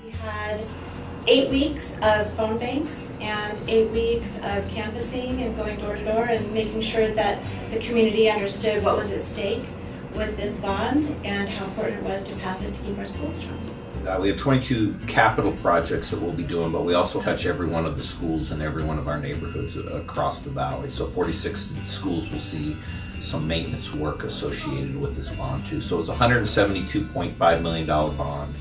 We had 8 weeks of phone banks and 8 weeks of canvassing and going door to door and making sure that the community understood what was at stake with this bond and how important it was to pass it to keep our schools strong. We have 22 capital projects that we'll be doing, but we also touch every one of the schools in every one of our neighborhoods across the valley. So 46 schools will see some maintenance work associated with this bond too. So it's a $172.5 million bond.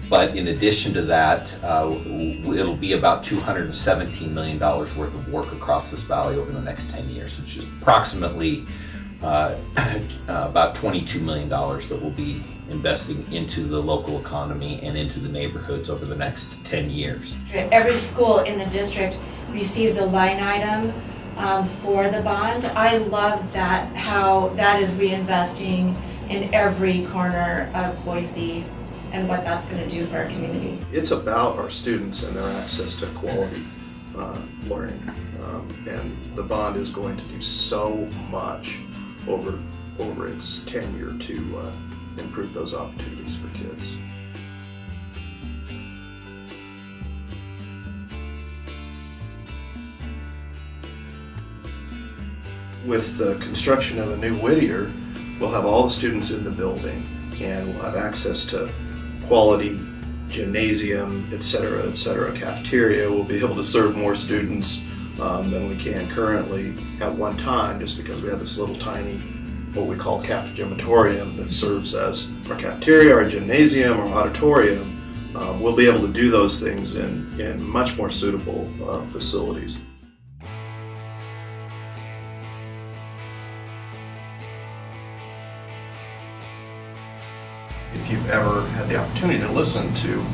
But in addition to that, it'll be about $217 million worth of work across this valley over the next 10 years, which is approximately about $22 million that will be investing into the local economy and into the neighborhoods over the next 10 years. Every school in the district receives a line item for the bond. I love that, how that is reinvesting in every corner of Boise and what that's going to do for our community. It's about our students and their access to quality learning, and the bond is going to do so much over its tenure to improve those opportunities for kids. With the construction of a new Whittier, we'll have all the students in the building and we'll have access to quality gymnasium, etc., cafeteria. We'll be able to serve more students than we can currently at one time, just because we have this little tiny, what we call cafegimatorium, that serves as our cafeteria, our gymnasium, our auditorium. We'll be able to do those things in much more suitable facilities. If you've ever had the opportunity to listen to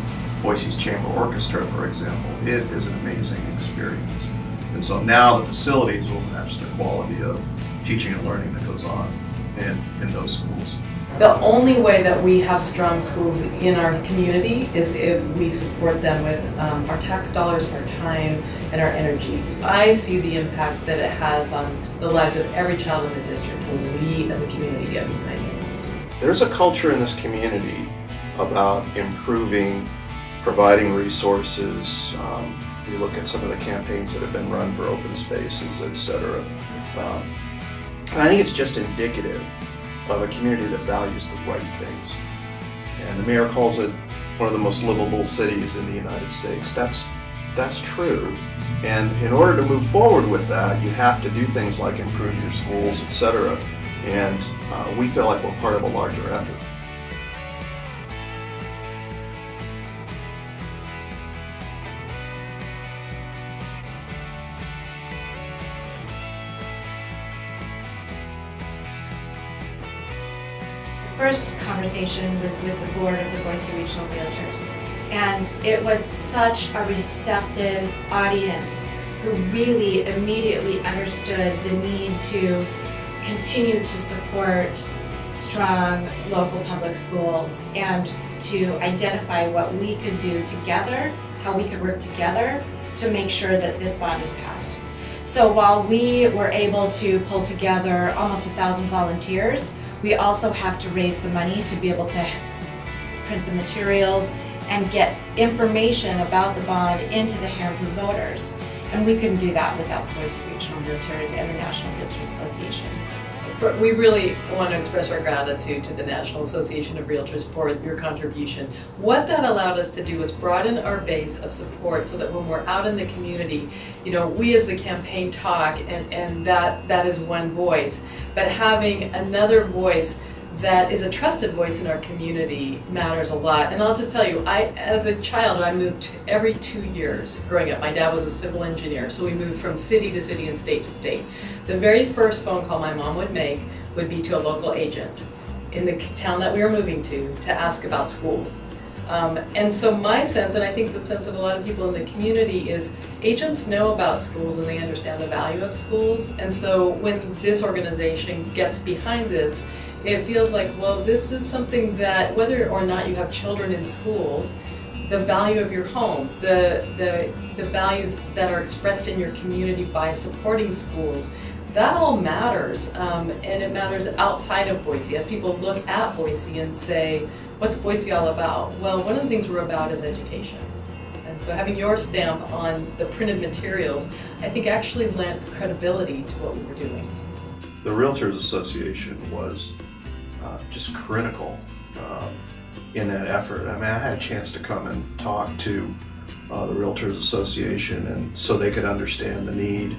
Boise's Chamber Orchestra, for example, it is an amazing experience. And so now the facilities will match the quality of teaching and learning that goes on in those schools. The only way that we have strong schools in our community is if we support them with our tax dollars, our time, and our energy. I see the impact that it has on the lives of every child in the district when we as a community get behind it. There's a culture in this community about improving, providing resources. You look at some of the campaigns that have been run for open spaces, etc. And I think it's just indicative of a community that values the right things. And the mayor calls it one of the most livable cities in the United States. That's true. And in order to move forward with that, you have to do things like improve your schools, etc. And we feel like we're part of a larger effort. The first conversation was with the board of the Boise Regional REALTORS, and it was such a receptive audience who really immediately understood the need to continue to support strong local public schools and to identify what we could do together, how we could work together to make sure that this bond is passed. So while we were able to pull together almost 1,000 volunteers, we also have to raise the money to be able to print the materials and get information about the bond into the hands of voters. And we couldn't do that without the Boise Regional REALTORS and the National REALTORS Association. We really want to express our gratitude to the National Association of REALTORS for your contribution. What that allowed us to do was broaden our base of support so that when we're out in the community, we as the campaign talk and that is one voice, but having another voice that is a trusted voice in our community matters a lot. And I'll just tell you, as a child, I moved every 2 years growing up. My dad was a civil engineer, so we moved from city to city and state to state. The very first phone call my mom would make would be to a local agent in the town that we were moving to ask about schools. And so my sense, and I think the sense of a lot of people in the community, is agents know about schools and they understand the value of schools. And so when this organization gets behind this, it feels like, well, this is something that, whether or not you have children in schools, the value of your home, the values that are expressed in your community by supporting schools, that all matters, and it matters outside of Boise. As people look at Boise and say, what's Boise all about? Well, one of the things we're about is education. And so having your stamp on the printed materials, I think actually lent credibility to what we were doing. The Realtors Association was just critical in that effort. I mean, I had a chance to come and talk to the Realtors Association, and so they could understand the need.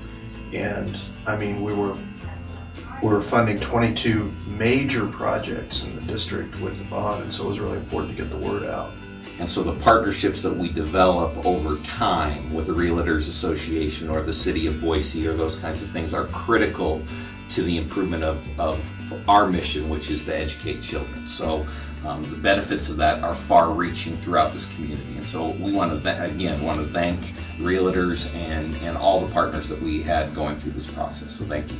And I mean, we were funding 22 major projects in the district with the bond, and so it was really important to get the word out. And so the partnerships that we develop over time with the Realtors Association or the City of Boise or those kinds of things are critical to the improvement of our mission, which is to educate children. So the benefits of that are far-reaching throughout this community. And so we want to thank Realtors and all the partners that we had going through this process. So thank you.